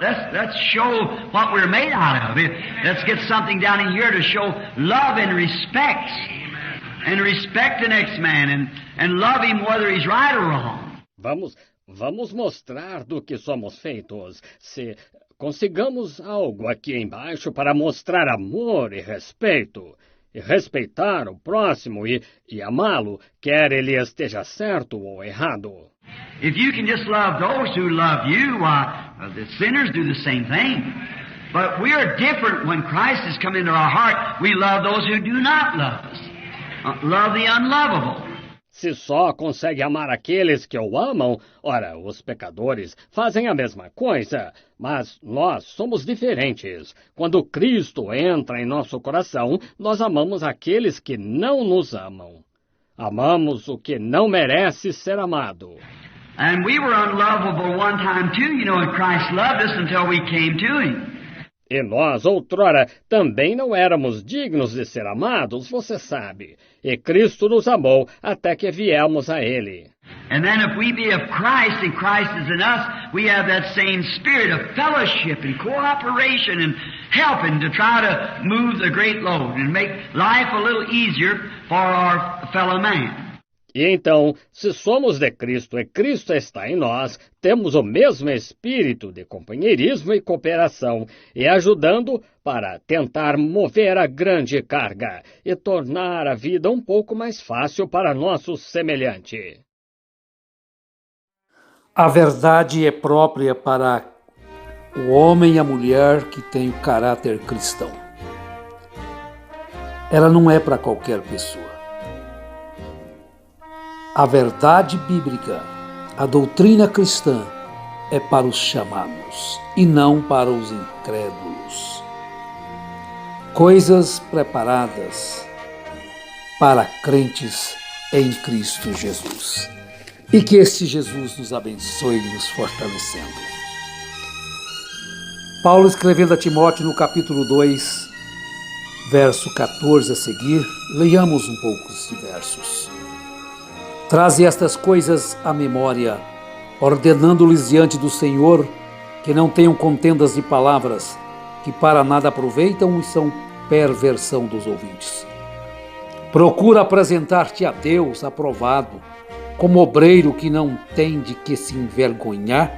Let's show what we're made out of. Let's get something down in here to show love and respect. And respect the next man and love him whether he's right or wrong. Vamos mostrar do que somos feitos. Se consigamos algo aqui embaixo para mostrar amor e respeito. E respeitar o próximo e amá-lo, quer ele esteja certo ou errado. If you can just love those who love you, why, the sinners do the same thing. But we are different when Christ has come into our heart. We love those who do not love us. Love the unlovable. Se só consegue amar aqueles que o amam, ora, os pecadores fazem a mesma coisa, mas nós somos diferentes. Quando Cristo entra em nosso coração, nós amamos aqueles que não nos amam. Amamos o que não merece ser amado. And we were unlovable one time too, and Christ loved us until we came to Him. E nós, outrora, também não éramos dignos de ser amados, você sabe. E Cristo nos amou até que viemos a Ele. And then if we be of Christ and Christ is in us, we have that same spirit of fellowship and cooperation and helping to try to move the great load and make life a little easier for our fellow man. E então, se somos de Cristo e Cristo está em nós, temos o mesmo espírito de companheirismo e cooperação, e ajudando para tentar mover a grande carga e tornar a vida um pouco mais fácil para nosso semelhante. A verdade é própria para o homem e a mulher que tem o caráter cristão. Ela não é para qualquer pessoa. A verdade bíblica, a doutrina cristã, é para os chamados e não para os incrédulos. Coisas preparadas para crentes em Cristo Jesus. E que este Jesus nos abençoe e nos fortalecendo. Paulo escrevendo a Timóteo no capítulo 2, verso 14 a seguir, leiamos um pouco de versos. Traze estas coisas à memória, ordenando-lhes diante do Senhor que não tenham contendas de palavras, que para nada aproveitam e são perversão dos ouvintes. Procura apresentar-te a Deus aprovado, como obreiro que não tem de que se envergonhar,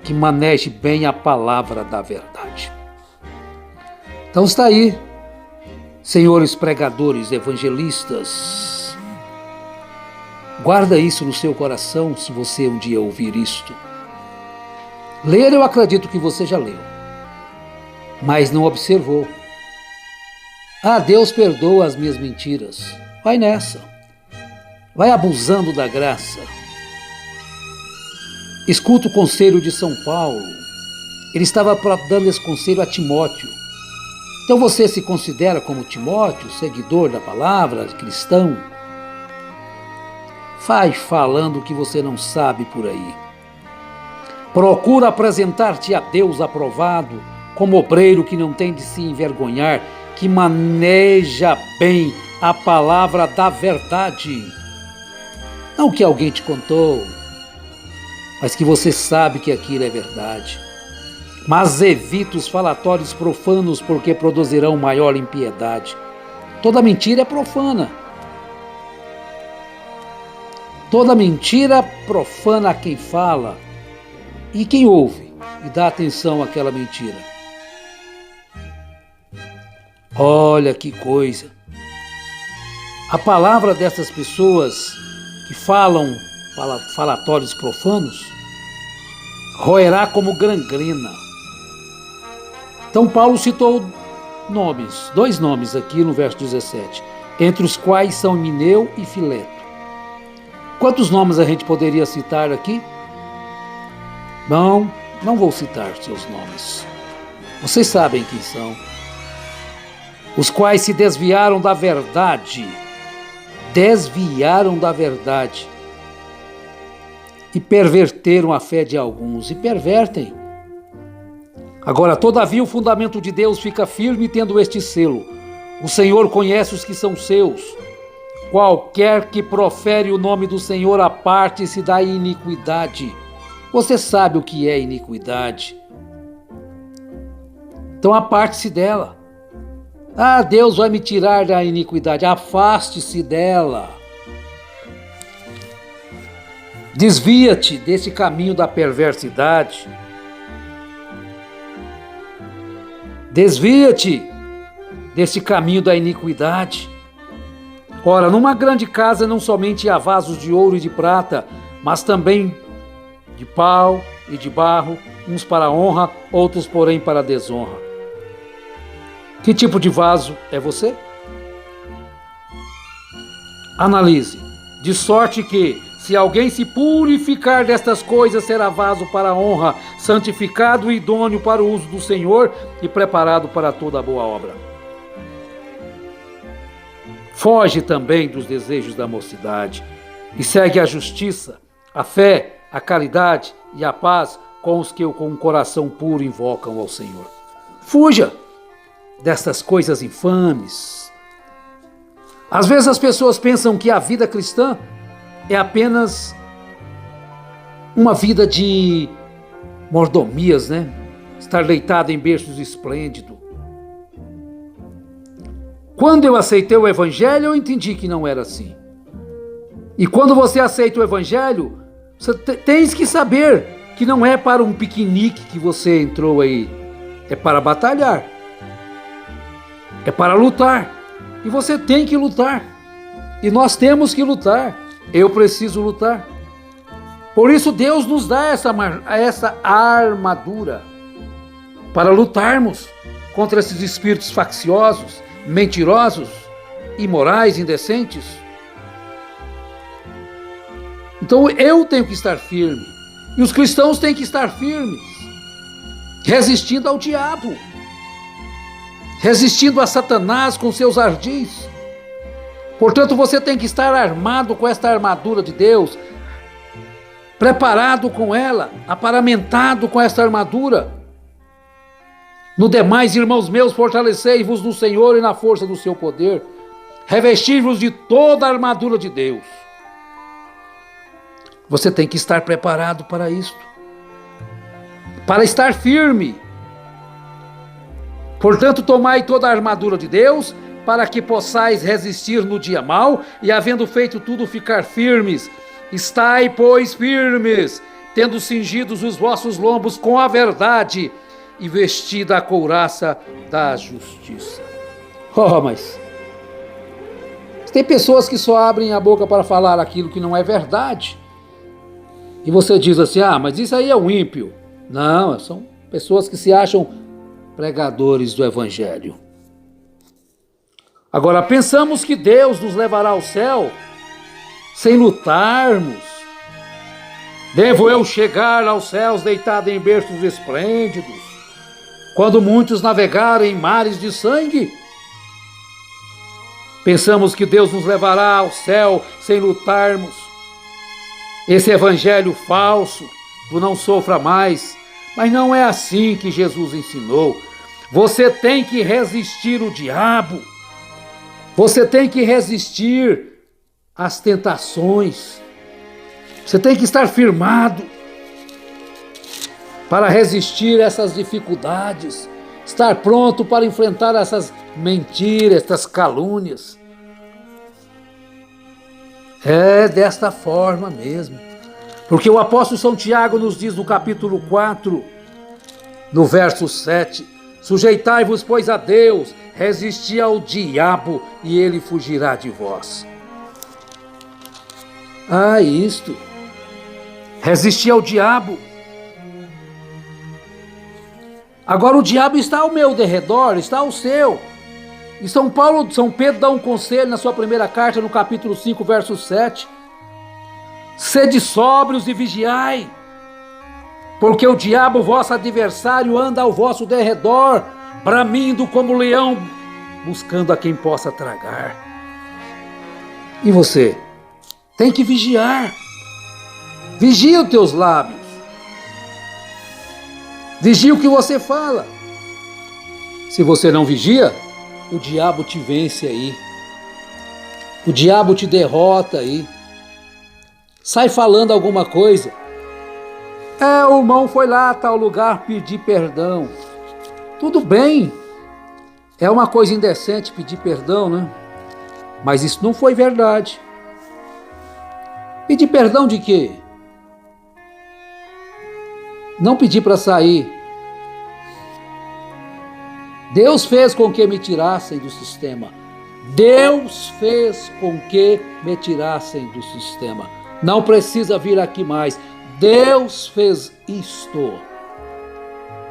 que maneje bem a palavra da verdade. Então está aí, senhores pregadores, evangelistas, guarda isso no seu coração se você um dia ouvir isto. Ler eu acredito que você já leu, mas não observou. Deus perdoa as minhas mentiras. Vai nessa. Vai abusando da graça. Escuta o conselho de São Paulo. Ele estava dando esse conselho a Timóteo. Então você se considera como Timóteo, seguidor da palavra, cristão? Vai falando o que você não sabe por aí. Procura apresentar-te a Deus aprovado, como obreiro que não tem de se envergonhar, que maneja bem a palavra da verdade. Não que alguém te contou, mas que você sabe que aquilo é verdade. Mas evita os falatórios profanos, porque produzirão maior impiedade. Toda mentira é profana. Toda mentira profana a quem fala e quem ouve e dá atenção àquela mentira. Olha que coisa! A palavra dessas pessoas que falam falatórios profanos roerá como gangrena. Então Paulo citou nomes, 2 nomes aqui no verso 17, entre os quais são Himeneu e Fileto. Quantos nomes a gente poderia citar aqui? Não vou citar seus nomes. Vocês sabem quem são. Os quais se desviaram da verdade. Desviaram da verdade. E perverteram a fé de alguns. E pervertem. Agora, todavia, o fundamento de Deus fica firme tendo este selo. O Senhor conhece os que são seus. Qualquer que profere o nome do Senhor aparte-se da iniquidade. Você sabe o que é iniquidade. Então aparte-se dela. Ah, Deus vai me tirar da iniquidade. Afaste-se dela. Desvia-te desse caminho da perversidade. Desvia-te desse caminho da iniquidade. Ora, numa grande casa não somente há vasos de ouro e de prata, mas também de pau e de barro, uns para honra, outros, porém, para desonra. Que tipo de vaso é você? Analise, de sorte que, se alguém se purificar destas coisas, será vaso para a honra, santificado e idôneo para o uso do Senhor e preparado para toda boa obra. Foge também dos desejos da mocidade e segue a justiça, a fé, a caridade e a paz com os que com um coração puro invocam ao Senhor. Fuja destas coisas infames. Às vezes as pessoas pensam que a vida cristã é apenas uma vida de mordomias, né? Estar deitado em berços esplêndidos. Quando eu aceitei o Evangelho, eu entendi que não era assim. E quando você aceita o Evangelho, você tens que saber que não é para um piquenique que você entrou aí. É para batalhar. É para lutar. E você tem que lutar. E nós temos que lutar. Eu preciso lutar. Por isso Deus nos dá essa armadura para lutarmos contra esses espíritos facciosos, mentirosos, imorais, indecentes. Então eu tenho que estar firme. E os cristãos têm que estar firmes, resistindo ao diabo, resistindo a Satanás com seus ardis. Portanto, você tem que estar armado com esta armadura de Deus, preparado com ela, aparamentado com esta armadura. No demais, irmãos meus, fortalecei-vos no Senhor e na força do seu poder. Revesti-vos de toda a armadura de Deus. Você tem que estar preparado para isto, para estar firme. Portanto, tomai toda a armadura de Deus, para que possais resistir no dia mau, e havendo feito tudo, ficar firmes. Estai, pois, firmes, tendo cingidos os vossos lombos com a verdade, e vestida a couraça da justiça. Oh, mas tem pessoas que só abrem a boca para falar aquilo que não é verdade. E você diz assim, mas isso aí é um ímpio. Não, são pessoas que se acham pregadores do Evangelho. Agora, pensamos que Deus nos levará ao céu sem lutarmos. Devo eu chegar aos céus deitado em berços esplêndidos, quando muitos navegaram em mares de sangue? Pensamos que Deus nos levará ao céu sem lutarmos. Esse evangelho falso do não sofra mais, mas não é assim que Jesus ensinou. Você tem que resistir o diabo. Você tem que resistir às tentações. Você tem que estar firmado para resistir a essas dificuldades, estar pronto para enfrentar essas mentiras, essas calúnias. É desta forma mesmo. Porque o apóstolo São Tiago nos diz no capítulo 4, no verso 7, sujeitai-vos, pois, a Deus, resisti ao diabo e ele fugirá de vós. Isto. Resistir ao diabo. Agora o diabo está ao meu derredor, está ao seu. E São Pedro dá um conselho na sua primeira carta, no capítulo 5, verso 7. Sede sóbrios e vigiai, porque o diabo, vosso adversário, anda ao vosso derredor, bramindo como leão, buscando a quem possa tragar. E você? Tem que vigiar. Vigia os teus lábios. Vigia o que você fala. Se você não vigia, o diabo te vence aí. O diabo te derrota aí. Sai falando alguma coisa. O irmão foi lá a tal lugar pedir perdão. Tudo bem, é uma coisa indecente pedir perdão, né? Mas isso não foi verdade. Pedir perdão de quê? Não pedir para sair. Deus fez com que me tirassem do sistema. Deus fez com que me tirassem do sistema. Não precisa vir aqui mais. Deus fez isto.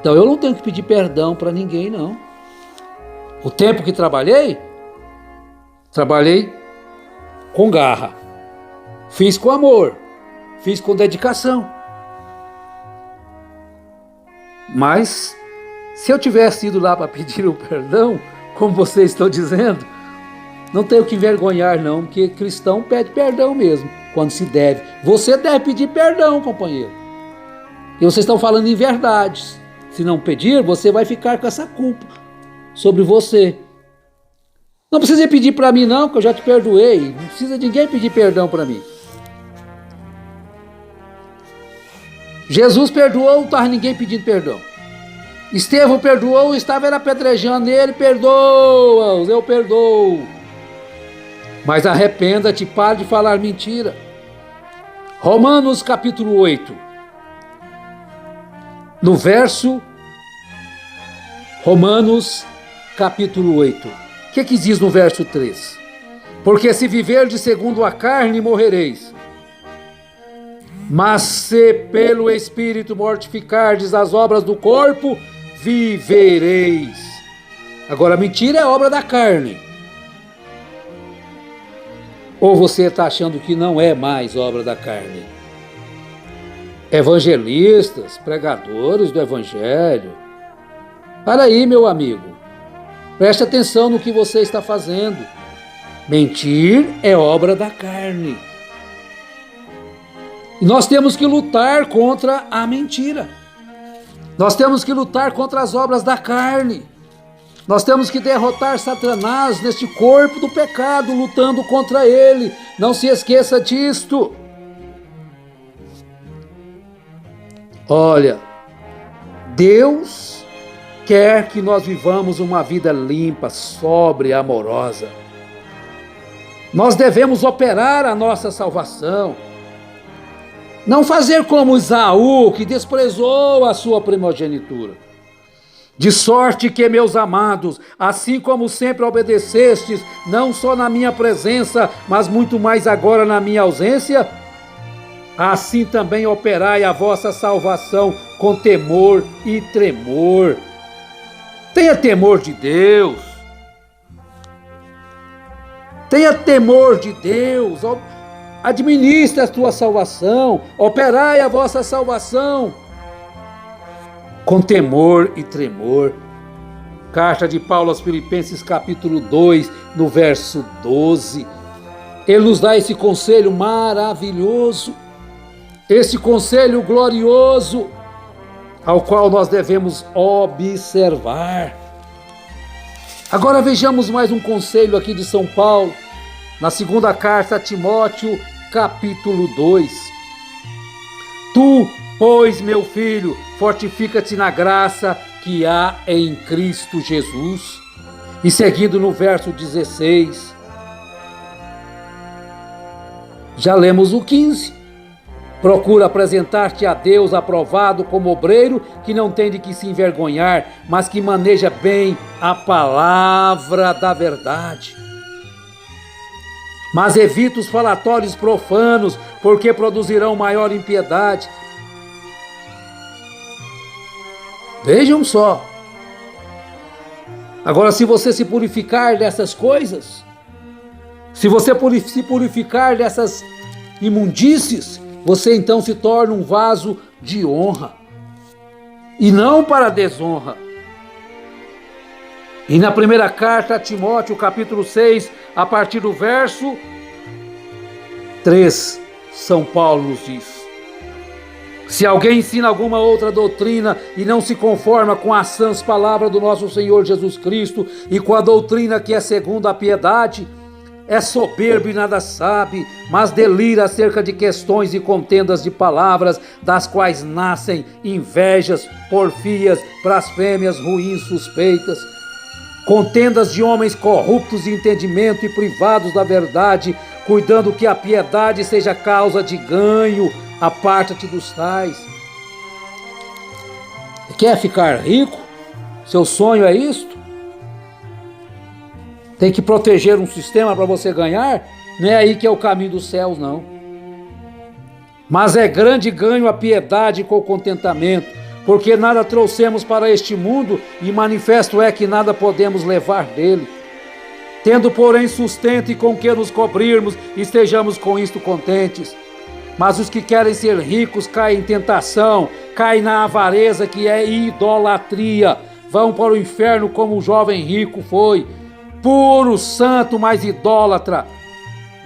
Então eu não tenho que pedir perdão para ninguém, não. O tempo que trabalhei com garra. Fiz com amor. Fiz com dedicação. Mas, se eu tivesse ido lá para pedir o perdão, como vocês estão dizendo, não tenho que envergonhar não, porque cristão pede perdão mesmo, quando se deve. Você deve pedir perdão, companheiro. E vocês estão falando em verdades. Se não pedir, você vai ficar com essa culpa sobre você. Não precisa pedir para mim não, que eu já te perdoei. Não precisa ninguém pedir perdão para mim. Jesus perdoou, não estava ninguém pedindo perdão. Estevão perdoou, estava apedrejando ele, perdoa-os, eu perdoo. Mas arrependa-te, pare de falar mentira. Romanos capítulo 8. No verso, Romanos capítulo 8. O que diz no verso 3? Porque se viverdes segundo a carne, morrereis. Mas se pelo Espírito mortificardes as obras do corpo, vivereis. Agora, mentira é obra da carne. Ou você está achando que não é mais obra da carne? Evangelistas, pregadores do Evangelho. Para aí, meu amigo. Preste atenção no que você está fazendo. Mentir é obra da carne. E nós temos que lutar contra a mentira. Nós temos que lutar contra as obras da carne. Nós temos que derrotar Satanás neste corpo do pecado, lutando contra ele. Não se esqueça disto. Olha, Deus quer que nós vivamos uma vida limpa, sóbria, amorosa. Nós devemos operar a nossa salvação. Não fazer como Esaú, que desprezou a sua primogenitura. De sorte que, meus amados, assim como sempre obedecestes, não só na minha presença, mas muito mais agora na minha ausência, assim também operai a vossa salvação com temor e tremor. Tenha temor de Deus. Tenha temor de Deus. Administre a tua salvação. Operai a vossa salvação com temor e tremor. Carta de Paulo aos Filipenses, capítulo 2, no verso 12. Ele nos dá esse conselho maravilhoso, esse conselho glorioso, ao qual nós devemos observar. Agora vejamos mais um conselho aqui de São Paulo, na segunda carta a Timóteo, capítulo 2. Tu, pois, meu filho, fortifica-te na graça que há em Cristo Jesus. E seguindo no verso 16, já lemos o 15. Procura apresentar-te a Deus aprovado como obreiro que não tem de que se envergonhar, mas que maneja bem a palavra da verdade. Mas evita os falatórios profanos, porque produzirão maior impiedade. Vejam só. Agora, se você se purificar dessas coisas, se você se purificar dessas imundícies, você então se torna um vaso de honra, e não para desonra. E na primeira carta a Timóteo, capítulo 6, a partir do verso 3, São Paulo nos diz: se alguém ensina alguma outra doutrina e não se conforma com as sãs palavras do nosso Senhor Jesus Cristo e com a doutrina que é segundo a piedade, é soberbo e nada sabe, mas delira acerca de questões e contendas de palavras, das quais nascem invejas, porfias, blasfêmias, ruins, suspeitas, contendas de homens corruptos de entendimento e privados da verdade, cuidando que a piedade seja causa de ganho. Aparta-te dos tais. Quer ficar rico? Seu sonho é isto? Tem que proteger um sistema para você ganhar? Não é aí que é o caminho dos céus, não. Mas é grande ganho a piedade com o contentamento, porque nada trouxemos para este mundo e manifesto é que nada podemos levar dele. Tendo, porém, sustento e com que nos cobrirmos, estejamos com isto contentes. Mas os que querem ser ricos caem em tentação, caem na avareza, que é idolatria. Vão para o inferno como o jovem rico foi, puro, santo, mas idólatra,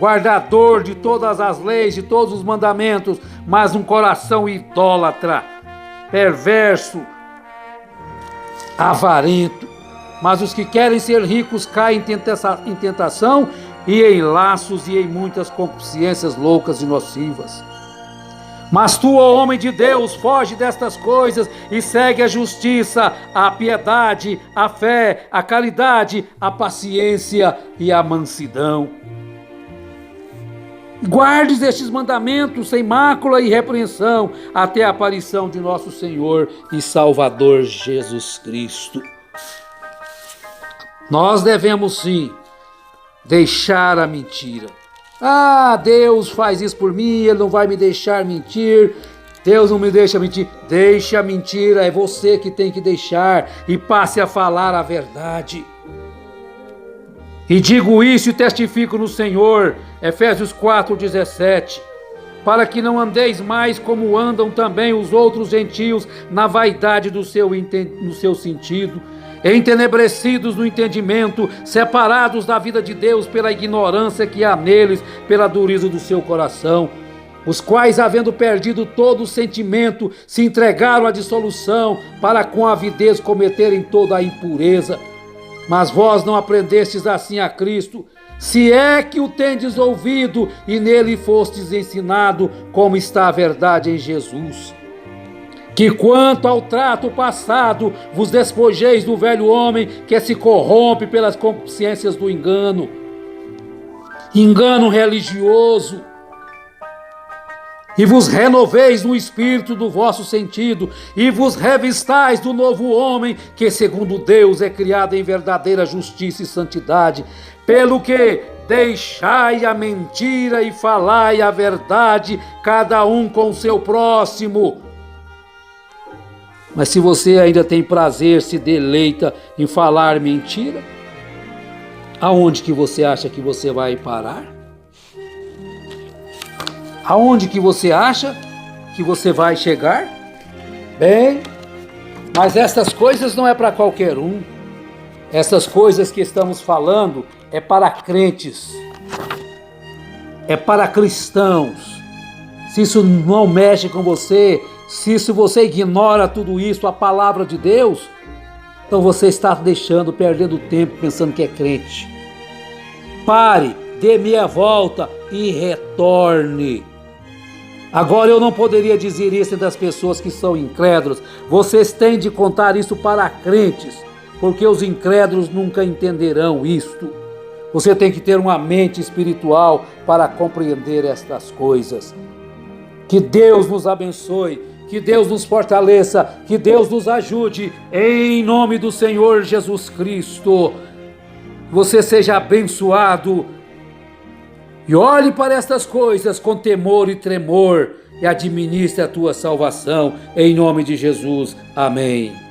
guardador de todas as leis, de todos os mandamentos, mas um coração idólatra, perverso, avarento. Mas os que querem ser ricos caem em tentação e em laços e em muitas concupiscências loucas e nocivas. Mas tu, ó homem de Deus, foge destas coisas e segue a justiça, a piedade, a fé, a caridade, a paciência e a mansidão. Guardes estes mandamentos sem mácula e repreensão até a aparição de nosso Senhor e Salvador Jesus Cristo. Nós devemos sim deixar a mentira. Ah, Deus faz isso por mim, Ele não vai me deixar mentir. Deus não me deixa mentir. Deixa a mentira, é você que tem que deixar e passe a falar a verdade. E digo isso e testifico no Senhor, Efésios 4:17, para que não andeis mais como andam também os outros gentios na vaidade no seu sentido, entenebrecidos no entendimento, separados da vida de Deus pela ignorância que há neles, pela dureza do seu coração, os quais, havendo perdido todo o sentimento, se entregaram à dissolução, para com avidez cometerem toda a impureza. Mas vós não aprendestes assim a Cristo, se é que o tendes ouvido e nele fostes ensinado, como está a verdade em Jesus. Que quanto ao trato passado, vos despojeis do velho homem que se corrompe pelas concupiscências do engano religioso, e vos renoveis no espírito do vosso sentido, e vos revistais do novo homem, que segundo Deus é criado em verdadeira justiça e santidade, pelo que deixai a mentira e falai a verdade, cada um com o seu próximo. Mas se você ainda tem prazer, se deleita em falar mentira, aonde que você acha que você vai parar? Aonde que você acha que você vai chegar? Bem, mas essas coisas não é para qualquer um. Essas coisas que estamos falando é para crentes, é para cristãos. Se isso não mexe com você, se isso você ignora tudo isso, a palavra de Deus, então você está perdendo tempo pensando que é crente. Pare, dê meia volta e retorne. Agora eu não poderia dizer isso das pessoas que são incrédulos. Vocês têm de contar isso para crentes, porque os incrédulos nunca entenderão isto. Você tem que ter uma mente espiritual para compreender estas coisas. Que Deus nos abençoe, que Deus nos fortaleça, que Deus nos ajude, em nome do Senhor Jesus Cristo. Você seja abençoado e olhe para estas coisas com temor e tremor e administre a tua salvação, em nome de Jesus. Amém.